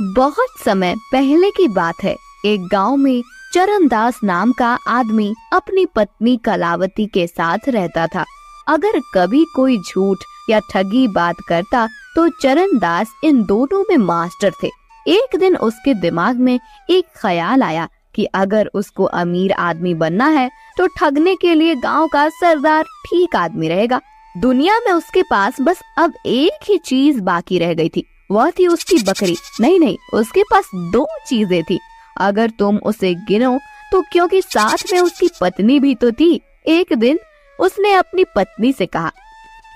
बहुत समय पहले की बात है। एक गांव में चरणदास नाम का आदमी अपनी पत्नी कलावती के साथ रहता था। अगर कभी कोई झूठ या ठगी बात करता तो चरणदास इन दोनों में मास्टर थे। एक दिन उसके दिमाग में एक ख्याल आया कि अगर उसको अमीर आदमी बनना है तो ठगने के लिए गांव का सरदार ठीक आदमी रहेगा। दुनिया में उसके पास बस अब एक ही चीज बाकी रह गई थी, वह थी उसकी बकरी। नहीं, उसके पास दो चीजें थी। अगर तुम उसे गिनो तो क्योंकि साथ में उसकी पत्नी भी तो थी। एक दिन उसने अपनी पत्नी से कहा,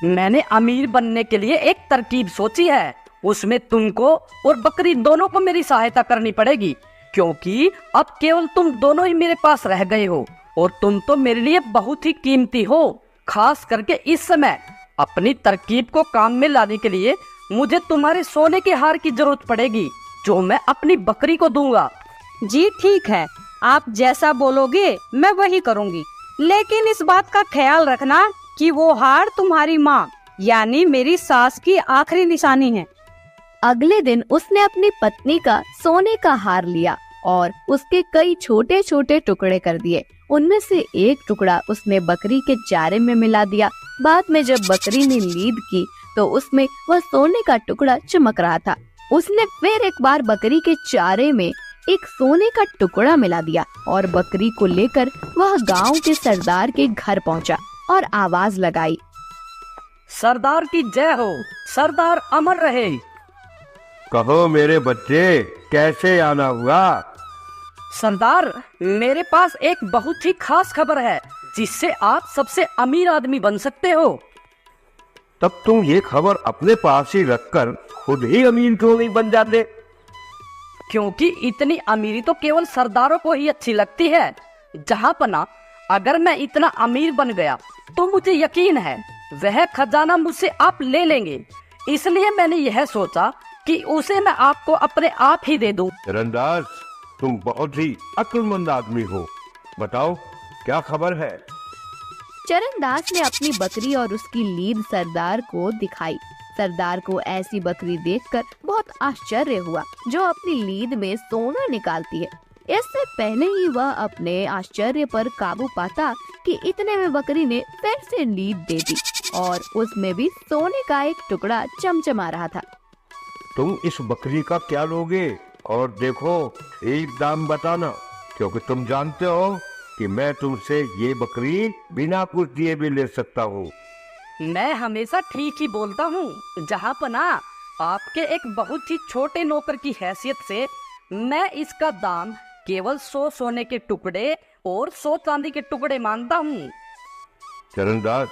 मैंने अमीर बनने के लिए एक तरकीब सोची है। उसमें तुमको और बकरी दोनों को मेरी सहायता करनी पड़ेगी, क्योंकि अब केवल तुम दोनों ही मेरे पास रह गए हो और तुम तो मेरे लिए बहुत ही कीमती हो। खास करके इस समय अपनी तरकीब को काम में लाने के लिए मुझे तुम्हारे सोने के हार की जरूरत पड़ेगी, जो मैं अपनी बकरी को दूंगा। जी ठीक है, आप जैसा बोलोगे मैं वही करूंगी, लेकिन इस बात का ख्याल रखना कि वो हार तुम्हारी माँ यानी मेरी सास की आखिरी निशानी है। अगले दिन उसने अपनी पत्नी का सोने का हार लिया और उसके कई छोटे छोटे टुकड़े कर दिए। उनमें से एक टुकड़ा उसने बकरी के चारे में मिला दिया। बाद में जब बकरी ने लीद की तो उसमें वह सोने का टुकड़ा चमक रहा था। उसने फिर एक बार बकरी के चारे में एक सोने का टुकड़ा मिला दिया और बकरी को लेकर वह गांव के सरदार के घर पहुंचा और आवाज लगाई, सरदार की जय हो, सरदार अमर रहे। कहो मेरे बच्चे, कैसे आना हुआ? सरदार, मेरे पास एक बहुत ही खास खबर है जिससे आप सबसे अमीर आदमी बन सकते हो। तब तुम ये खबर अपने पास ही रखकर खुद ही अमीर क्यों नहीं बन जाते? क्योंकि इतनी अमीरी तो केवल सरदारों को ही अच्छी लगती है। जहांपना, अगर मैं इतना अमीर बन गया तो मुझे यकीन है वह खजाना मुझसे आप ले लेंगे। इसलिए मैंने यह सोचा कि उसे मैं आपको अपने आप ही दे दूं। चरणदास, तुम बहुत ही अक्लमंद आदमी हो। बताओ क्या खबर है? चरणदास ने अपनी बकरी और उसकी लीद सरदार को दिखाई। सरदार को ऐसी बकरी देखकर बहुत आश्चर्य हुआ जो अपनी लीद में सोना निकालती है। इससे पहले ही वह अपने आश्चर्य पर काबू पाता कि इतने में बकरी ने फिर से लीद दे दी और उसमें भी सोने का एक टुकड़ा चमचमा रहा था। तुम इस बकरी का क्या लोगे? और देखो, एक दाम बताना, क्योंकि तुम जानते हो कि मैं तुमसे ये बकरी बिना कुछ दिए भी ले सकता हूँ। मैं हमेशा ठीक ही बोलता हूँ जहांपना, आपके एक बहुत ही छोटे नौकर की हैसियत से मैं इसका दाम केवल 100 सोने के टुकड़े और 100 चांदी के टुकड़े मानता हूँ। चरणदास,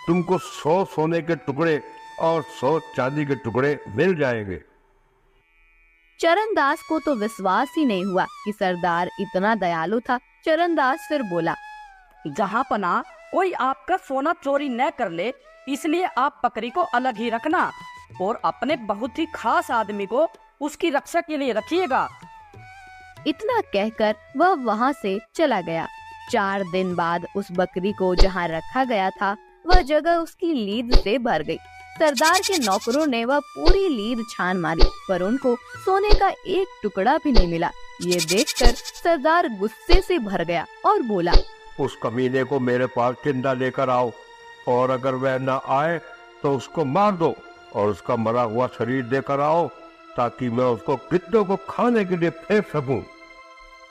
तुमको 100 सोने के टुकड़े और 100 चांदी के टुकड़े मिल जाएंगे। चरणदास को तो विश्वास ही नहीं हुआ कि सरदार इतना दयालु था। चरणदास फिर बोला, जहांपना, कोई आपका सोना चोरी न कर ले, इसलिए आप बकरी को अलग ही रखना और अपने बहुत ही खास आदमी को उसकी रक्षा के लिए रखिएगा। इतना कहकर वह वहाँ से चला गया। 4 दिन बाद उस बकरी को जहाँ रखा गया था वह जगह उसकी लीद से भर गई। सरदार के नौकरों ने वह पूरी लीद छान मारी, पर उनको सोने का एक टुकड़ा भी नहीं मिला। ये देखकर सरदार गुस्से से भर गया और बोला, उस कमीने को मेरे पास जिंदा लेकर आओ, और अगर वह न आए तो उसको मार दो और उसका मरा हुआ शरीर देकर आओ, ताकि मैं उसको गिद्धों को खाने के लिए फेंक सकूं।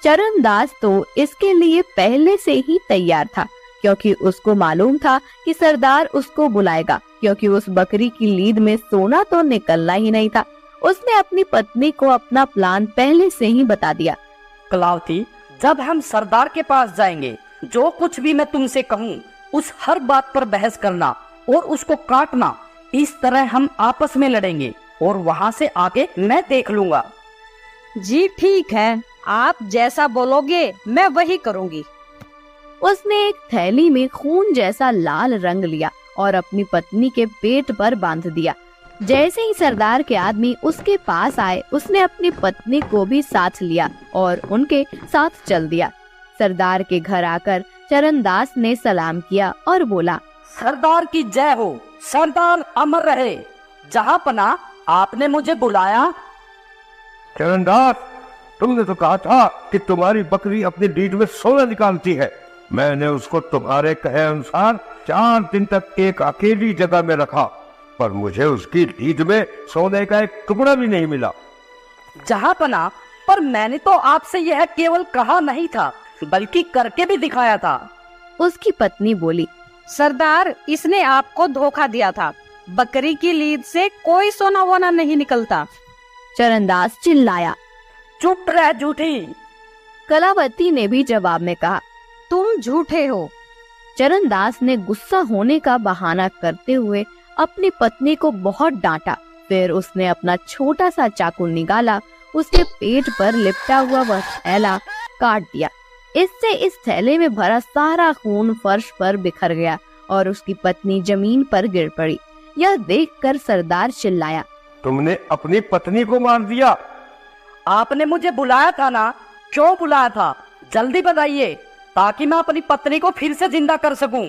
चरणदास तो इसके लिए पहले से ही तैयार था, क्योंकि उसको मालूम था कि सरदार उसको बुलाएगा, क्योंकि उस बकरी की लीद में सोना तो निकलना ही नहीं था। उसने अपनी पत्नी को अपना प्लान पहले से ही बता दिया। कलावती, जब हम सरदार के पास जाएंगे, जो कुछ भी मैं तुमसे कहूँ उस हर बात पर बहस करना और उसको काटना। इस तरह हम आपस में लड़ेंगे और वहाँ से आके मैं देख लूंगा। जी ठीक है, आप जैसा बोलोगे मैं वही करूंगी। उसने एक थैली में खून जैसा लाल रंग लिया और अपनी पत्नी के पेट पर बांध दिया। जैसे ही सरदार के आदमी उसके पास आए, उसने अपनी पत्नी को भी साथ लिया और उनके साथ चल दिया। सरदार के घर आकर चरणदास ने सलाम किया और बोला, सरदार की जय हो, सरदार अमर रहे। जहांपना, आपने मुझे बुलाया? चरणदास, तुमने तो कहा था कि तुम्हारी बकरी अपनी लीद में सोना निकालती है। मैंने उसको तुम्हारे कहे अनुसार 4 दिन तक एक अकेली जगह में रखा, पर मुझे उसकी लीद में सोने का एक टुकड़ा भी नहीं मिला। जहाँपना, पर मैंने तो आपसे यह केवल कहा नहीं था, बल्कि करके भी दिखाया था। उसकी पत्नी बोली, सरदार, इसने आपको धोखा दिया था। बकरी की लीद से कोई सोना वोना नहीं निकलता। चरणदास चिल्लाया। चुप रह झूठी। कलावती ने भी जवाब में कहा, तुम झूठे हो। चरणदास ने गुस्सा होने का बहाना करते हुए अपनी पत्नी को बहुत डांटा। फिर उसने अपना छोटा सा चाकू निकाला, उसके पेट पर लिपटा हुआ वह थैला काट दिया। इससे इस थैले में भरा सारा खून फर्श पर बिखर गया और उसकी पत्नी जमीन पर गिर पड़ी। यह देखकर सरदार चिल्लाया, तुमने अपनी पत्नी को मार दिया? आपने मुझे बुलाया था ना? क्यों बुलाया था? जल्दी बताइए, ताकि मैं अपनी पत्नी को फिर से जिंदा कर सकूं।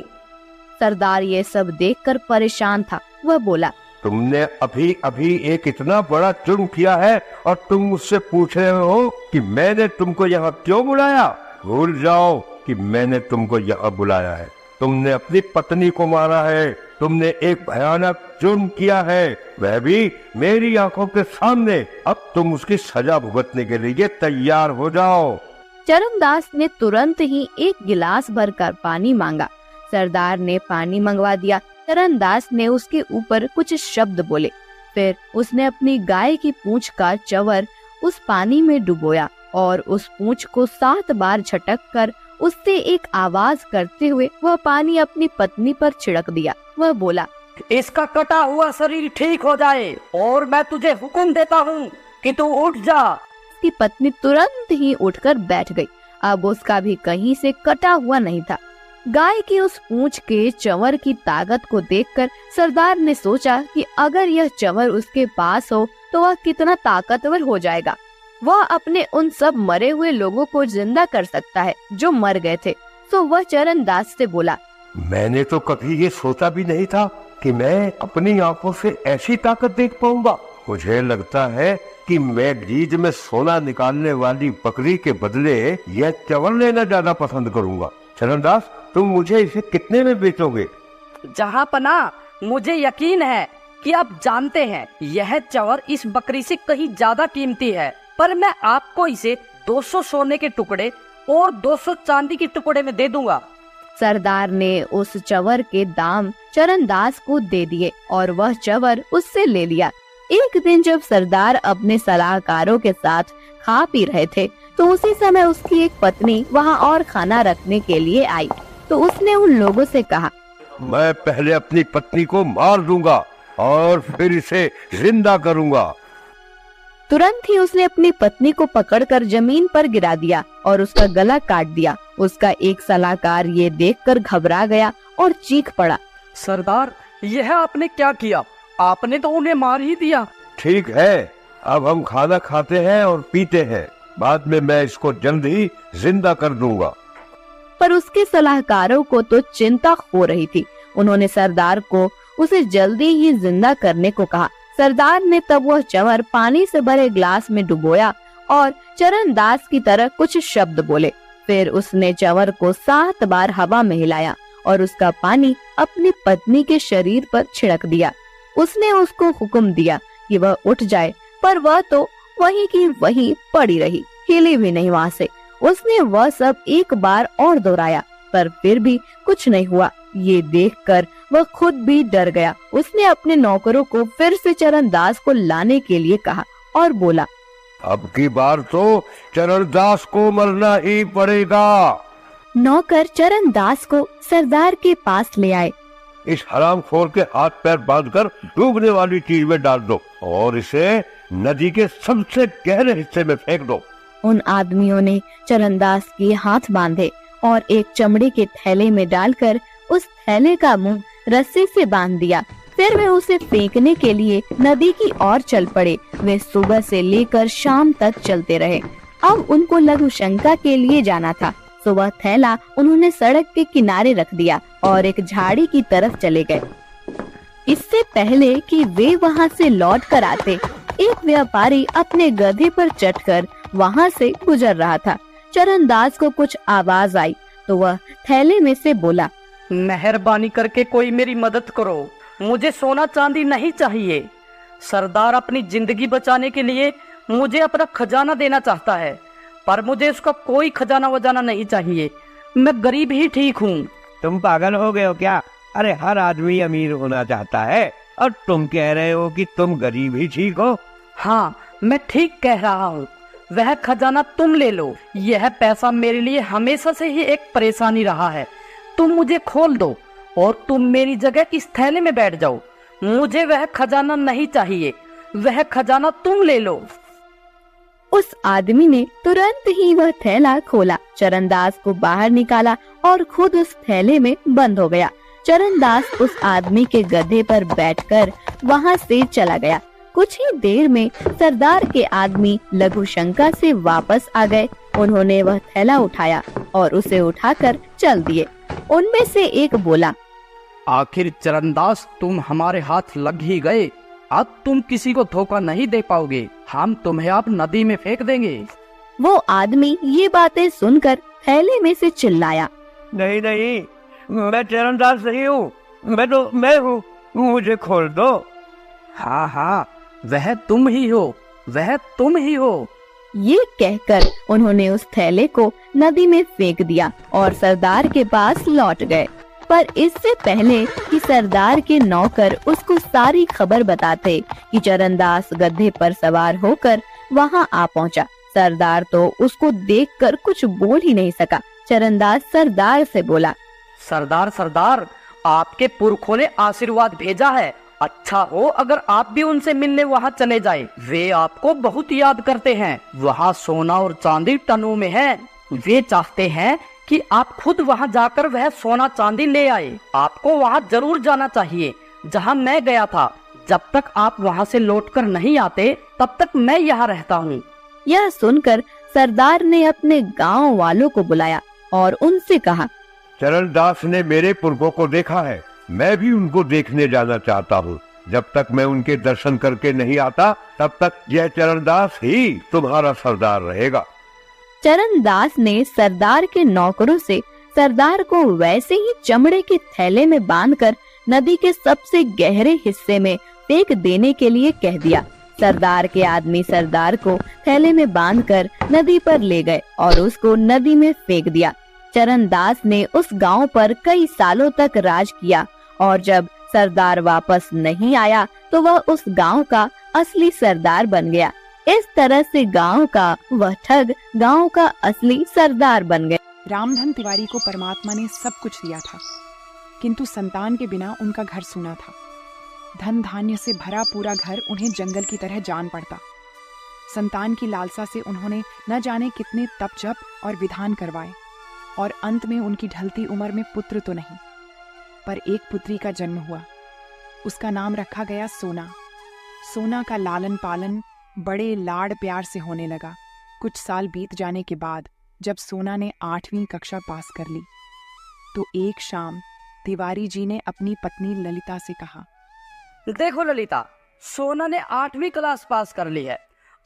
सरदार ये सब देखकर परेशान था। वह बोला, तुमने अभी अभी एक इतना बड़ा जुर्म किया है और तुम मुझसे पूछ रहे हो कि मैंने तुमको यहाँ क्यों बुलाया? भूल जाओ कि मैंने तुमको यहाँ बुलाया है। तुमने अपनी पत्नी को मारा है। तुमने एक भयानक जुर्म किया है, वह भी मेरी आंखों के सामने। अब तुम उसकी सजा भुगतने के लिए तैयार हो जाओ। चरणदास ने तुरंत ही एक गिलास भरकर पानी मांगा। सरदार ने पानी मंगवा दिया। चरणदास ने उसके ऊपर कुछ शब्द बोले। फिर उसने अपनी गाय की पूंछ का चवर उस पानी में डुबोया और उस पूंछ को 7 बार झटक कर उससे एक आवाज करते हुए वह पानी अपनी पत्नी पर छिड़क दिया। वह बोला, इसका कटा हुआ शरीर ठीक हो जाए और मैं तुझे हुक्म देता हूँ कि तू उठ जा। उसकी पत्नी तुरंत ही उठकर बैठ गई। अब उसका भी कहीं से कटा हुआ नहीं था। गाय की उस पूंछ के चंवर की ताकत को देखकर सरदार ने सोचा कि अगर यह चंवर उसके पास हो तो वह कितना ताकतवर हो जाएगा। वह अपने उन सब मरे हुए लोगों को जिंदा कर सकता है जो मर गए थे। तो वह चरणदास से बोला, मैंने तो कभी ये सोचा भी नहीं था कि मैं अपनी आंखों से ऐसी ताकत देख पाऊंगा। मुझे लगता है कि मैं लीद में सोना निकालने वाली बकरी के बदले यह चंवर लेना ज्यादा पसंद करूंगा। चरणदास, तुम मुझे इसे कितने में बेचोगे? जहाँपना, मुझे यकीन है कि आप जानते हैं यह चंवर इस बकरी से कहीं ज्यादा कीमती है, पर मैं आपको इसे 200 सोने के टुकड़े और 200 चांदी के टुकड़े में दे दूंगा। सरदार ने उस चंवर के दाम चरणदास को दे दिए और वह चंवर उससे ले लिया। एक दिन जब सरदार अपने सलाहकारों के साथ खा पी रहे थे तो उसी समय उसकी एक पत्नी वहां और खाना रखने के लिए आई। तो उसने उन लोगों से कहा, मैं पहले अपनी पत्नी को मार दूंगा और फिर इसे जिंदा करूंगा। तुरंत ही उसने अपनी पत्नी को पकड़कर जमीन पर गिरा दिया और उसका गला काट दिया। उसका एक सलाहकार ये देखकर घबरा गया और चीख पड़ा, सरदार, यह आपने क्या किया? आपने तो उन्हें मार ही दिया। ठीक है, अब हम खाना खाते हैं और पीते हैं। बाद में मैं इसको जल्द ही जिंदा कर दूंगा। पर उसके सलाहकारों को तो चिंता हो रही थी। उन्होंने सरदार को उसे जल्दी ही जिंदा करने को कहा। सरदार ने तब वह चंवर पानी से भरे ग्लास में डुबोया और चरणदास की तरह कुछ शब्द बोले। फिर उसने चंवर को 7 बार हवा में हिलाया और उसका पानी अपनी पत्नी के शरीर पर छिड़क दिया। उसने उसको हुक्म दिया कि वह उठ जाए, पर वह तो वहीं की वहीं पड़ी रही, हिली भी नहीं वहाँ से। उसने वह सब एक बार और दोहराया, पर फिर भी कुछ नहीं हुआ। ये देखकर वह खुद भी डर गया। उसने अपने नौकरों को फिर से चरणदास को लाने के लिए कहा और बोला, अब की बार तो चरणदास को मरना ही पड़ेगा। नौकर चरणदास को सरदार के पास ले आए। इस हरामखोर के हाथ पैर बांधकर डूबने वाली चीज में डाल दो और इसे नदी के सबसे गहरे हिस्से में फेंक दो। उन आदमियों ने चरणदास के हाथ बांधे और एक चमड़े के थैले में डालकर उस थैले का मुंह रस्सी से बांध दिया। फिर वे उसे फेंकने के लिए नदी की ओर चल पड़े। वे सुबह से लेकर शाम तक चलते रहे। अब उनको लघु शंका के लिए जाना था, तो वह थैला उन्होंने सड़क के किनारे रख दिया और एक झाड़ी की तरफ चले गए। इससे पहले कि वे वहां से लौट कर आते, एक व्यापारी अपने गधे पर चढ़कर वहाँ से गुजर रहा था। चरणदास को कुछ आवाज आई तो वह थैले में से बोला, मेहरबानी करके कोई मेरी मदद करो, मुझे सोना चांदी नहीं चाहिए। सरदार अपनी जिंदगी बचाने के लिए मुझे अपना खजाना देना चाहता है, पर मुझे उसका कोई खजाना वजाना नहीं चाहिए। मैं गरीब ही ठीक हूँ। तुम पागल हो गए हो क्या? अरे हर आदमी अमीर होना चाहता है और तुम कह रहे हो कि तुम गरीब ही ठीक हो। हाँ, मैं ठीक कह रहा हूँ। वह खजाना तुम ले लो। यह पैसा मेरे लिए हमेशा से ही एक परेशानी रहा है। तुम मुझे खोल दो और तुम मेरी जगह इस थैले में बैठ जाओ। मुझे वह खजाना नहीं चाहिए, वह खजाना तुम ले लो। उस आदमी ने तुरंत ही वह थैला खोला, चरणदास को बाहर निकाला और खुद उस थैले में बंद हो गया। चरणदास उस आदमी के गधे पर बैठकर वहाँ से चला गया। कुछ ही देर में सरदार के आदमी लघु शंका से वापस आ गए। उन्होंने वह थैला उठाया और उसे उठाकर चल दिए। उनमें से एक बोला, आखिर चरणदास तुम हमारे हाथ लग ही गए। अब तुम किसी को धोखा नहीं दे पाओगे। हम तुम्हें अब नदी में फेंक देंगे। वो आदमी ये बातें सुनकर थैले में से चिल्लाया, नहीं नहीं, मैं चरणदास नहीं हूँ, मैं हूँ, मुझे खोल दो। हाँ हाँ, वह तुम ही हो, वह तुम ही हो। ये कहकर उन्होंने उस थैले को नदी में फेंक दिया और सरदार के पास लौट गए। पर इससे पहले कि सरदार के नौकर उसको सारी खबर बताते कि चरणदास गधे पर सवार होकर वहाँ आ पहुँचा। सरदार तो उसको देखकर कुछ बोल ही नहीं सका। चरणदास सरदार से बोला, सरदार सरदार, आपके पुरखों ने आशीर्वाद भेजा है। अच्छा हो अगर आप भी उनसे मिलने वहाँ चले जाए। वे आपको बहुत याद करते हैं। वहाँ सोना और चांदी टनों में है। वे चाहते हैं कि आप खुद वहाँ जाकर वह सोना चांदी ले आए। आपको वहाँ जरूर जाना चाहिए जहाँ मैं गया था। जब तक आप वहाँ से लौटकर नहीं आते तब तक मैं यहाँ रहता हूँ। यह सुनकर सरदार ने अपने गांव वालों को बुलाया और उनसे कहा, चरणदास ने मेरे पुरखों को देखा है, मैं भी उनको देखने जाना चाहता हूँ। जब तक मैं उनके दर्शन करके नहीं आता तब तक यह चरणदास ही तुम्हारा सरदार रहेगा। चरणदास ने सरदार के नौकरों से सरदार को वैसे ही चमड़े के थैले में बांधकर नदी के सबसे गहरे हिस्से में फेंक देने के लिए कह दिया। सरदार के आदमी सरदार को थैले में बांधकर नदी पर ले गए और उसको नदी में फेंक दिया। चरणदास ने उस गांव पर कई सालों तक राज किया और जब सरदार वापस नहीं आया तो वह उस गांव का असली सरदार बन गया। इस तरह से गांव का वह ठग गांव का असली सरदार बन गया। रामधन तिवारी को परमात्मा ने सब कुछ दिया था, किंतु संतान के बिना उनका घर सूना था। धन धान्य से भरा पूरा घर उन्हें जंगल की तरह जान पड़ता। संतान की लालसा से उन्होंने न जाने कितने तप जप और विधान करवाए और अंत में उनकी ढलती उम्र में पुत्र तो नहीं पर एक पुत्री का जन्म हुआ। उसका नाम रखा गया सोना। सोना का लालन पालन बड़े लाड़ प्यार से होने लगा। कुछ साल बीत जाने के बाद जब सोना ने 8वीं कक्षा पास कर ली तो एक शाम तिवारी जी ने अपनी पत्नी ललिता से कहा, देखो ललिता, सोना ने 8वीं क्लास पास कर ली है।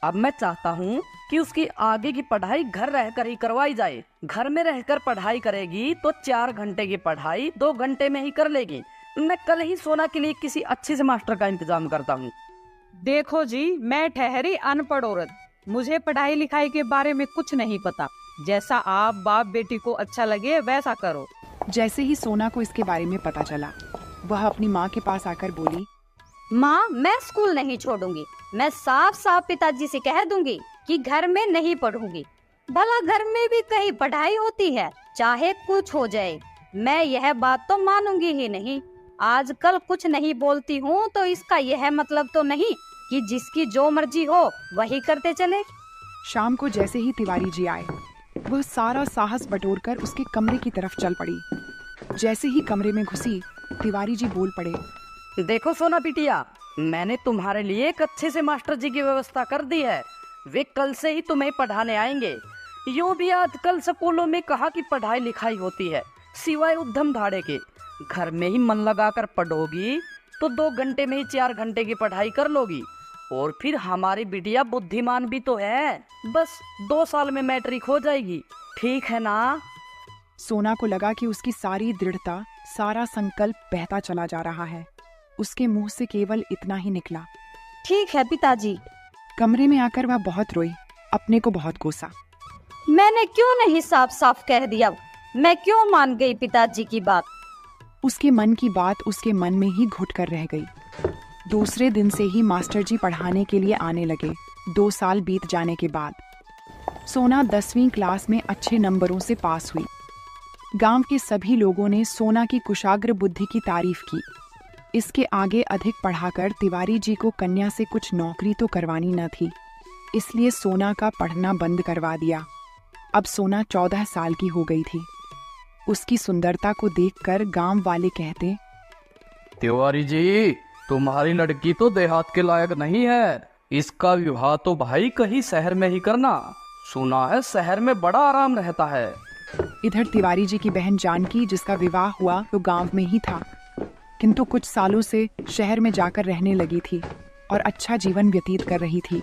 अब मैं चाहता हूँ कि उसकी आगे की पढ़ाई घर रहकर ही करवाई जाए। घर में रहकर पढ़ाई करेगी तो 4 घंटे की पढ़ाई 2 घंटे में ही कर लेगी। मैं कल ही सोना के लिए किसी अच्छे से मास्टर का इंतजाम करता हूँ। देखो जी, मैं ठहरी अनपढ़ औरत, मुझे पढ़ाई लिखाई के बारे में कुछ नहीं पता। जैसा आप बाप बेटी को अच्छा लगे वैसा करो। जैसे ही सोना को इसके बारे में पता चला वह अपनी माँ के पास आकर बोली, माँ, मैं स्कूल नहीं छोड़ूंगी। मैं साफ साफ पिताजी से कह दूंगी कि घर में नहीं पढ़ूंगी। भला घर में भी कहीं पढ़ाई होती है, चाहे कुछ हो जाए। मैं यह बात तो मानूंगी ही नहीं। आजकल कुछ नहीं बोलती हूँ तो इसका यह मतलब तो नहीं कि जिसकी जो मर्जी हो वही करते चले। शाम को जैसे ही तिवारी जी आए वह सारा साहस बटोरकर उसके कमरे की तरफ चल पड़ी। जैसे ही कमरे में घुसी तिवारी जी बोल पड़े, देखो सोना बिटिया, मैंने तुम्हारे लिए एक अच्छे से मास्टर जी की व्यवस्था कर दी है। वे कल से ही तुम्हें पढ़ाने आएंगे। यूँ भी आजकल स्कूलों में कहाँ की पढ़ाई लिखाई होती है, सिवाय उद्यम धाड़े के। घर में ही मन लगाकर पढ़ोगी तो 2 घंटे में ही 4 घंटे की पढ़ाई कर लोगी और फिर हमारी बिटिया बुद्धिमान भी तो है, बस 2 साल में मैट्रिक हो जाएगी, ठीक है ना? सोना को लगा कि उसकी सारी दृढ़ता, सारा संकल्प बहता चला जा रहा है। उसके मुंह से केवल इतना ही निकला, ठीक है पिताजी। कमरे में आकर वह बहुत रोई, अपने को बहुत कोसा। मैंने क्यों नहीं साफ साफ कह दिया? मैं क्यों मान गई पिताजी की बात? उसके मन की बात उसके मन में ही घुट कर रह गई। दूसरे दिन से ही मास्टर जी पढ़ाने के लिए आने लगे। 2 साल बीत जाने के बाद सोना 10वीं क्लास में अच्छे नंबरों से पास हुई। गांव के सभी लोगों ने सोना की कुशाग्र बुद्धि की तारीफ की। इसके आगे अधिक पढ़ाकर तिवारी जी को कन्या से कुछ नौकरी तो करवानी न थी, इसलिए सोना का पढ़ना बंद करवा दिया। अब सोना 14 साल की हो गई थी। उसकी सुंदरता को देखकर गांव वाले कहते, तिवारी जी, तुम्हारी लड़की तो देहात के लायक नहीं है, इसका विवाह तो भाई कहीं शहर में ही करना। सुना है शहर में बड़ा आराम रहता है। इधर तिवारी जी की बहन जानकी, जिसका विवाह हुआ तो गांव में ही था, किंतु कुछ सालों से शहर में जाकर रहने लगी थी और अच्छा जीवन व्यतीत कर रही थी।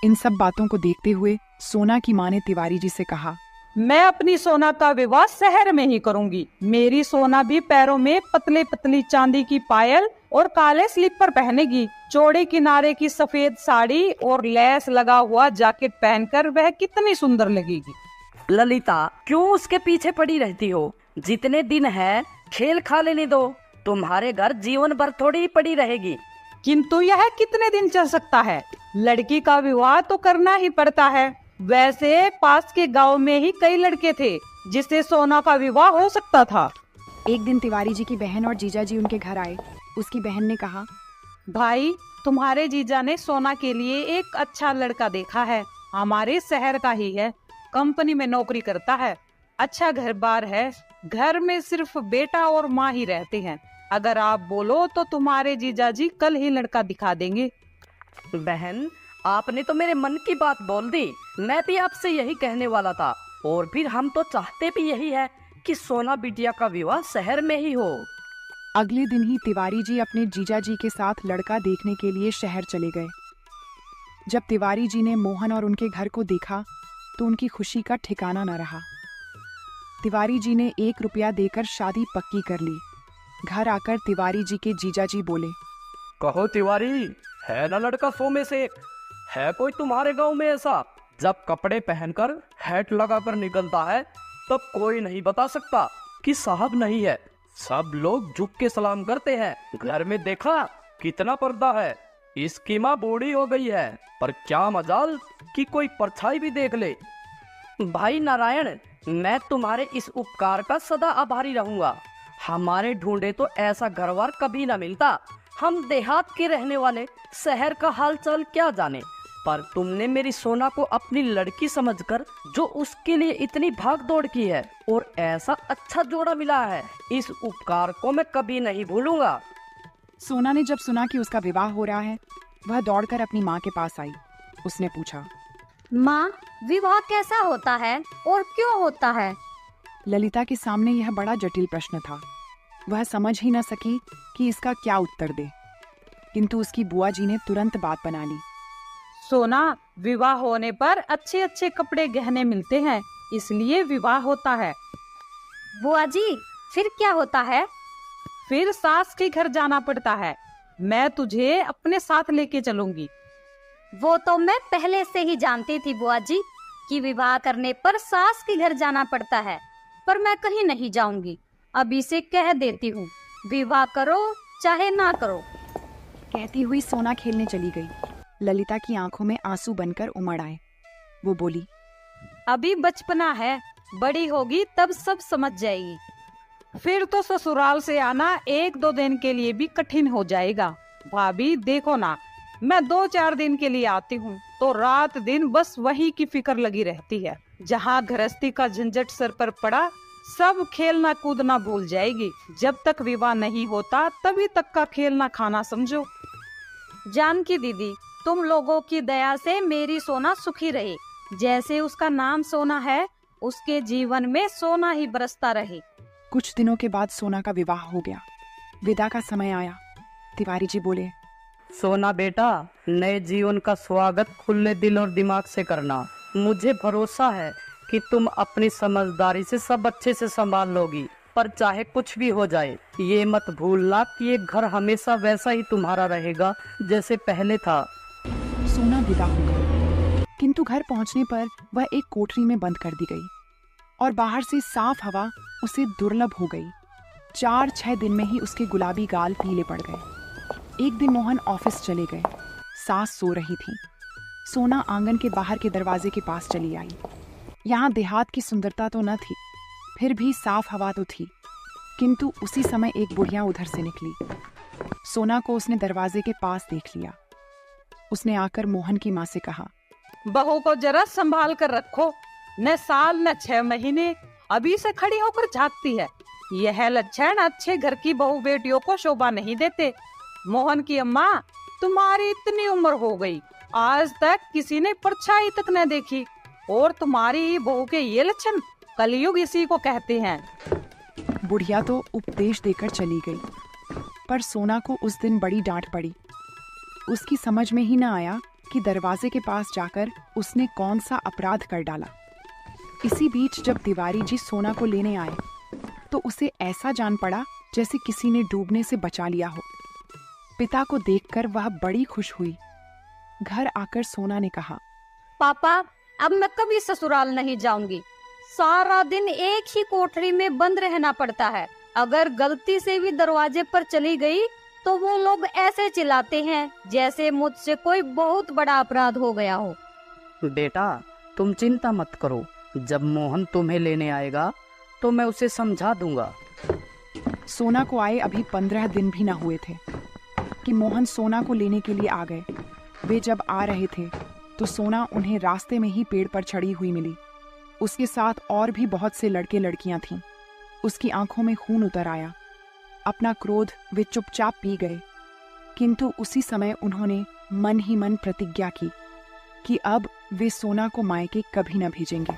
इन सब बातों को देखते हुए सोना की माँ ने तिवारी जी से कहा, मैं अपनी सोना का विवाह शहर में ही करूंगी। मेरी सोना भी पैरों में पतले पतली चांदी की पायल और काले स्लीपर पहनेगी। चौड़े किनारे की सफेद साड़ी और लेस लगा हुआ जैकेट पहनकर वह कितनी सुंदर लगेगी। ललिता, क्यों उसके पीछे पड़ी रहती हो? जितने दिन है खेल खा लेने दो। तुम्हारे घर जीवन भर थोड़ी ही पड़ी रहेगी। किंतु यह कितने दिन चल सकता है? लड़की का विवाह तो करना ही पड़ता है। वैसे पास के गांव में ही कई लड़के थे जिससे सोना का विवाह हो सकता था। एक दिन तिवारी जी की बहन और जीजा जी उनके घर आए। उसकी बहन ने कहा, भाई, तुम्हारे जीजा ने सोना के लिए एक अच्छा लड़का देखा है। हमारे शहर का ही है, कंपनी में नौकरी करता है, अच्छा घर बार है। घर में सिर्फ बेटा और माँ ही रहते हैं। अगर आप बोलो तो तुम्हारे जीजा जी कल ही लड़का दिखा देंगे। बहन, आपने तो मेरे मन की बात बोल दी। मैं भी आपसे यही कहने वाला था। और फिर हम तो चाहते भी यही है कि सोना बिटिया का विवाह शहर में ही हो। अगले दिन ही तिवारी जी अपने जीजा जी के साथ लड़का देखने के लिए शहर चले गए। जब तिवारी जी ने मोहन और उनके घर को देखा तो उनकी खुशी का ठिकाना न रहा। तिवारी जी ने 1 रुपया देकर शादी पक्की कर ली। घर आकर तिवारी जी के जीजा जी बोले, कहो तिवारी, है ना लड़का 100 में से 1? है कोई तुम्हारे गांव में ऐसा? जब कपड़े पहनकर हैट लगाकर निकलता है तब कोई नहीं बता सकता कि साहब नहीं है। सब लोग झुक के सलाम करते हैं। घर में देखा कितना पर्दा है। इसकी माँ बूढ़ी हो गई है, पर क्या मजाल कि कोई परछाई भी देख ले। भाई नारायण, मैं तुम्हारे इस उपकार का सदा आभारी रहूंगा। हमारे ढूंढे तो ऐसा घरवार कभी ना मिलता। हम देहात के रहने वाले शहर का हालचाल क्या जाने, पर तुमने मेरी सोना को अपनी लड़की समझकर जो उसके लिए इतनी भाग दौड़ की है और ऐसा अच्छा जोड़ा मिला है, इस उपकार को मैं कभी नहीं भूलूंगा। सोना ने जब सुना कि उसका विवाह हो रहा है, वह दौड़कर अपनी माँ के पास आई। उसने पूछा, माँ, विवाह कैसा होता है और क्यों होता है? ललिता के सामने यह बड़ा जटिल प्रश्न था। वह समझ ही न सकी कि इसका क्या उत्तर दे, किंतु उसकी बुआ जी ने तुरंत बात बना ली। सोना, विवाह होने पर अच्छे अच्छे कपड़े गहने मिलते हैं, इसलिए विवाह होता है। बुआ जी, फिर क्या होता है? फिर सास के घर जाना पड़ता है। मैं तुझे अपने साथ लेके चलूंगी। वो तो मैं पहले से ही जानती थी बुआ जी कि विवाह करने पर सास के घर जाना पड़ता है, पर मैं कहीं नहीं जाऊंगी। अभी से कह देती हूँ, विवाह करो चाहे ना करो। कहती हुई सोना खेलने चली गई। ललिता की आंखों में आंसू बनकर उमड़ आए। वो बोली, अभी बचपना है, बड़ी होगी तब सब समझ जाएगी। फिर तो ससुराल से आना 1-2 दिन के लिए भी कठिन हो जाएगा। भाभी देखो ना, मैं 2-4 दिन के लिए आती हूँ तो रात दिन बस वही की फिक्र लगी रहती है। जहाँ गृहस्थी का झंझट सर पर पड़ा, सब खेलना कूदना भूल जाएगी। जब तक विवाह नहीं होता तभी तक का खेलना खाना समझो। जानकी दीदी, तुम लोगों की दया से मेरी सोना सुखी रहे। जैसे उसका नाम सोना है, उसके जीवन में सोना ही बरसता रहे। कुछ दिनों के बाद सोना का विवाह हो गया। विदा का समय आया। तिवारी जी बोले, सोना बेटा, नए जीवन का स्वागत खुले दिल और दिमाग से करना। मुझे भरोसा है कि तुम अपनी समझदारी से सब अच्छे से संभाल लोगी। पर चाहे कुछ भी हो जाए, ये मत भूलना कि ये घर हमेशा वैसा ही तुम्हारा रहेगा जैसे पहले था। सोना विदा हो गई, किंतु घर पहुंचने पर वह एक कोठरी में बंद कर दी गई और बाहर से साफ हवा उसे दुर्लभ हो गई। 4-6 दिन में ही उसके गुलाबी गाल पीले पड़ गए। एक दिन मोहन ऑफिस चले गए। सास सो रही थी। सोना आंगन के बाहर के दरवाजे के पास चली आई। यहाँ देहात की सुंदरता तो न थी, फिर भी साफ हवा तो थी। किंतु उसी समय एक बुढ़िया उधर से निकली। सोना को उसने दरवाजे के पास देख लिया। उसने आकर मोहन की माँ से कहा, बहू को जरा संभाल कर रखो, न साल न 6 महीने अभी से खड़ी होकर झांकती है। यह लक्षण अच्छे घर की बहू बेटियों को शोभा नहीं देते। मोहन की अम्मा, तुम्हारी इतनी उम्र हो गई, आज तक किसी ने परछाई तक न देखी, और तुम्हारी बहू के ये लक्षण, कलयुग इसी को कहते हैं। बुढ़िया तो उपदेश देकर चली गई, पर सोना को उस दिन बड़ी डांट पड़ी। उसकी समझ में ही न आया कि दरवाजे के पास जाकर उसने कौन सा अपराध कर डाला। इसी बीच जब तिवारी जी सोना को लेने आए तो उसे ऐसा जान पड़ा जैसे किसी ने डूबने से बचा लिया हो। पिता को देखकर वह बड़ी खुश हुई। घर आकर सोना ने कहा, पापा, अब मैं कभी ससुराल नहीं जाऊंगी। सारा दिन एक ही कोठरी में बंद रहना पड़ता है। अगर गलती से भी दरवाजे पर चली गई तो वो लोग ऐसे चिल्लाते हैं जैसे मुझसे कोई बहुत बड़ा अपराध हो गया हो। बेटा, तुम चिंता मत करो। जब मोहन तुम्हें लेने आएगा तो मैं उसे समझा दूंगा। सोना को आए अभी 15 दिन भी न हुए थे कि मोहन सोना को लेने के लिए आ गए। वे जब आ रहे थे तो सोना उन्हें रास्ते में ही पेड़ पर चढ़ी हुई मिली। उसके साथ और भी बहुत से लड़के लड़कियां थीं। उसकी आंखों में खून उतर आया। अपना क्रोध वे चुपचाप पी गए, किंतु उसी समय उन्होंने मन ही मन प्रतिज्ञा की कि अब वे सोना को मायके कभी न भेजेंगे।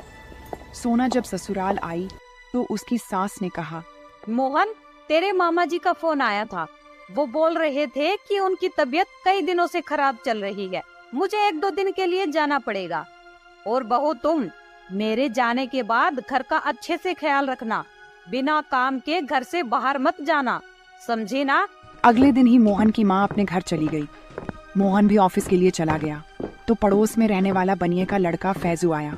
सोना जब ससुराल आई तो उसकी सास ने कहा, मोहन, तेरे मामा जी का फोन आया था। वो बोल रहे थे कि उनकी तबीयत कई दिनों से खराब चल रही है। मुझे 1-2 दिन के लिए जाना पड़ेगा। और बहू, तुम मेरे जाने के बाद घर का अच्छे से ख्याल रखना। बिना काम के घर से बाहर मत जाना, समझी ना? अगले दिन ही मोहन की माँ अपने घर चली गई। मोहन भी ऑफिस के लिए चला गया तो पड़ोस में रहने वाला बनिए का लड़का फैजू आया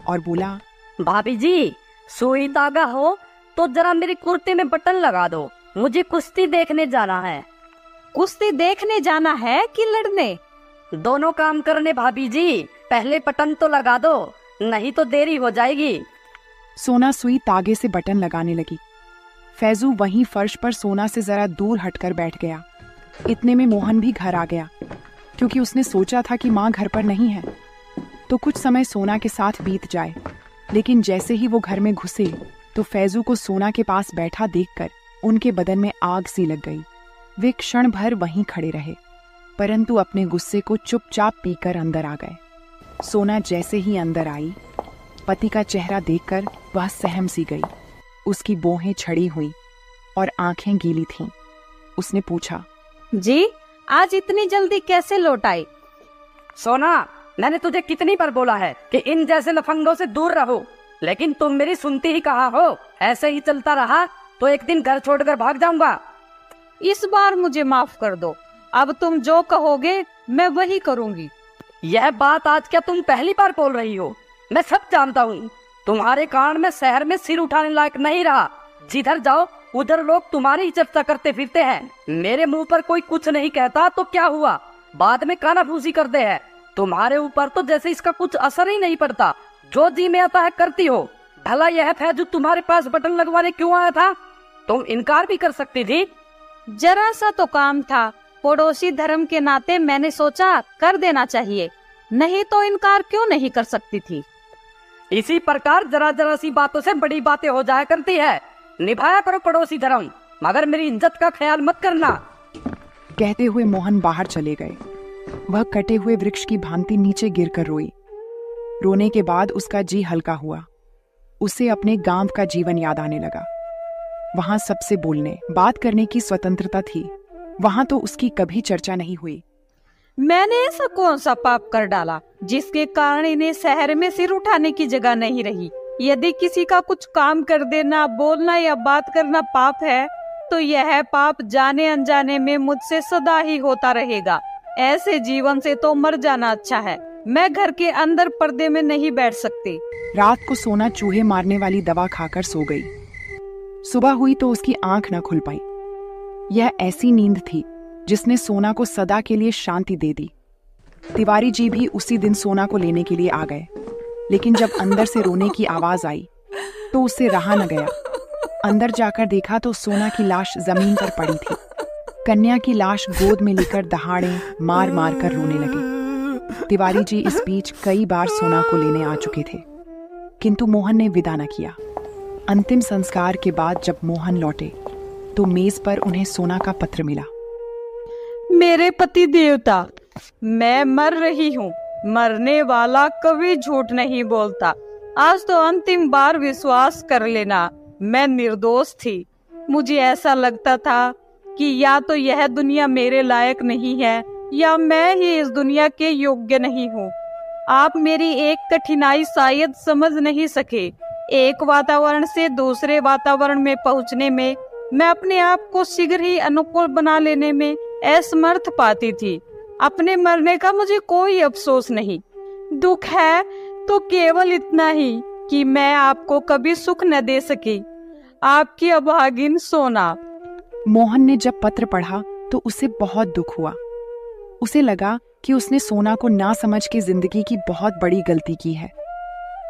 और बोला, भाभी जी, सुई धागा हो तो जरा मेरी कुर्ते में बटन लगा दो। मुझे कुश्ती देखने जाना है। कुश्ती देखने जाना है कि लड़ने? दोनों काम करने भाभी जी। पहले बटन तो लगा दो, नहीं तो देरी हो जाएगी। सोना सुई तागे से बटन लगाने लगी। फैजू वहीं फर्श पर सोना से जरा दूर हटकर बैठ गया। इतने में मोहन भी घर आ गया, क्योंकि उसने सोचा था कि माँ घर पर नहीं है तो कुछ समय सोना के साथ बीत जाए। लेकिन जैसे ही वो घर में घुसे तो फैजू को सोना के पास बैठा देखकर उनके बदन में आग सी लग गई। वे क्षण भर वहीं खड़े रहे, परंतु अपने गुस्से को चुपचाप पीकर अंदर आ गए। सोना जैसे ही अंदर आई, पति का चेहरा देखकर वह सहम सी गई। उसकी बोहें छड़ी हुई और आंखें गीली थीं। उसने पूछा, जी, आज इतनी जल्दी कैसे लौट आई? सोना, मैंने तुझे कितनी बार बोला है कि इन जैसे लफंगों से दूर रहो, लेकिन तुम मेरी सुनती ही कहाँ हो। ऐसे ही चलता रहा तो एक दिन घर छोड़कर भाग जाऊंगा। इस बार मुझे माफ कर दो। अब तुम जो कहोगे मैं वही करूंगी। यह बात आज क्या तुम पहली बार बोल रही हो? मैं सब जानता हूँ। तुम्हारे कारण मैं शहर में सिर उठाने लायक नहीं रहा। जिधर जाओ उधर लोग तुम्हारी ही चर्चा करते फिरते हैं। मेरे मुंह पर कोई कुछ नहीं कहता तो क्या हुआ, बाद में कानाफूसी करते हैं। तुम्हारे ऊपर तो जैसे इसका कुछ असर ही नहीं पड़ता। जो जी में आता है करती हो। भला यह फैजू तुम्हारे पास बटन लगवाने क्यों आया था? तुम इनकार भी कर सकती थी। जरा सा तो काम था, पड़ोसी धर्म के नाते मैंने सोचा कर देना चाहिए, नहीं तो इनकार क्यों नहीं कर सकती थी। इसी प्रकार जरा जरा सी बातों से बड़ी बातें हो जाया करती है। निभाया करो पड़ोसी धर्म, मगर मेरी इज्जत का ख्याल मत करना। कहते हुए मोहन बाहर चले गए। वह कटे हुए वृक्ष की भांति नीचे गिरकर रोई। रोने के बाद उसका जी हल्का हुआ। उसे अपने गांव का जीवन याद आने लगा। वहां सबसे बोलने बात करने की स्वतंत्रता थी। वहां तो उसकी कभी चर्चा नहीं हुई। मैंने ऐसा कौन सा पाप कर डाला जिसके कारण इन्हें शहर में सिर उठाने की जगह नहीं रही। यदि किसी का कुछ काम कर देना, बोलना या बात करना पाप है, तो यह पाप जाने अनजाने में मुझसे सदा ही होता रहेगा। ऐसे जीवन से तो मर जाना अच्छा है। मैं घर के अंदर पर्दे में नहीं बैठ सकती। रात को सोना चूहे मारने वाली दवा खाकर सो गई। सुबह हुई तो उसकी आंख न खुल पाई। यह ऐसी नींद थी जिसने सोना को सदा के लिए शांति दे दी। तिवारी जी भी उसी दिन सोना को लेने के लिए आ गए, लेकिन जब अंदर से रोने की आवाज आई तो उससे रहा न गया। अंदर जाकर देखा तो सोना की लाश जमीन पर पड़ी थी। कन्या की लाश गोद में लेकर दहाड़े मार मार कर रोने लगे। तिवारी जी इस बीच कई बार सोना को लेने आ चुके थे, किंतु मोहन ने विदा न किया। अंतिम संस्कार के बाद जब मोहन लौटे तो मेज पर उन्हें सोना का पत्र मिला। मेरे पति देवता, मैं मर रही हूँ। मरने वाला कभी झूठ नहीं बोलता। आज तो अंतिम बार विश्वास कर लेना, मैं निर्दोष थी। मुझे ऐसा लगता था कि या तो यह दुनिया मेरे लायक नहीं है या मैं ही इस दुनिया के योग्य नहीं हूँ। आप मेरी एक कठिनाई शायद समझ नहीं सके। एक वातावरण से दूसरे वातावरण में पहुँचने में मैं अपने आप को शीघ्र ही अनुकूल बना लेने में असमर्थ पाती थी। अपने मरने का मुझे कोई अफसोस नहीं। दुख है तो केवल इतना ही कि मैं आपको कभी सुख न दे सकी। आपकी अभागिन सोना। मोहन ने जब पत्र पढ़ा तो उसे बहुत दुख हुआ। उसे लगा कि उसने सोना को ना समझ के जिंदगी की बहुत बड़ी गलती की है,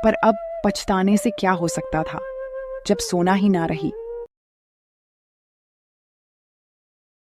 पर अब पछताने से क्या हो सकता था जब सोना ही ना रही।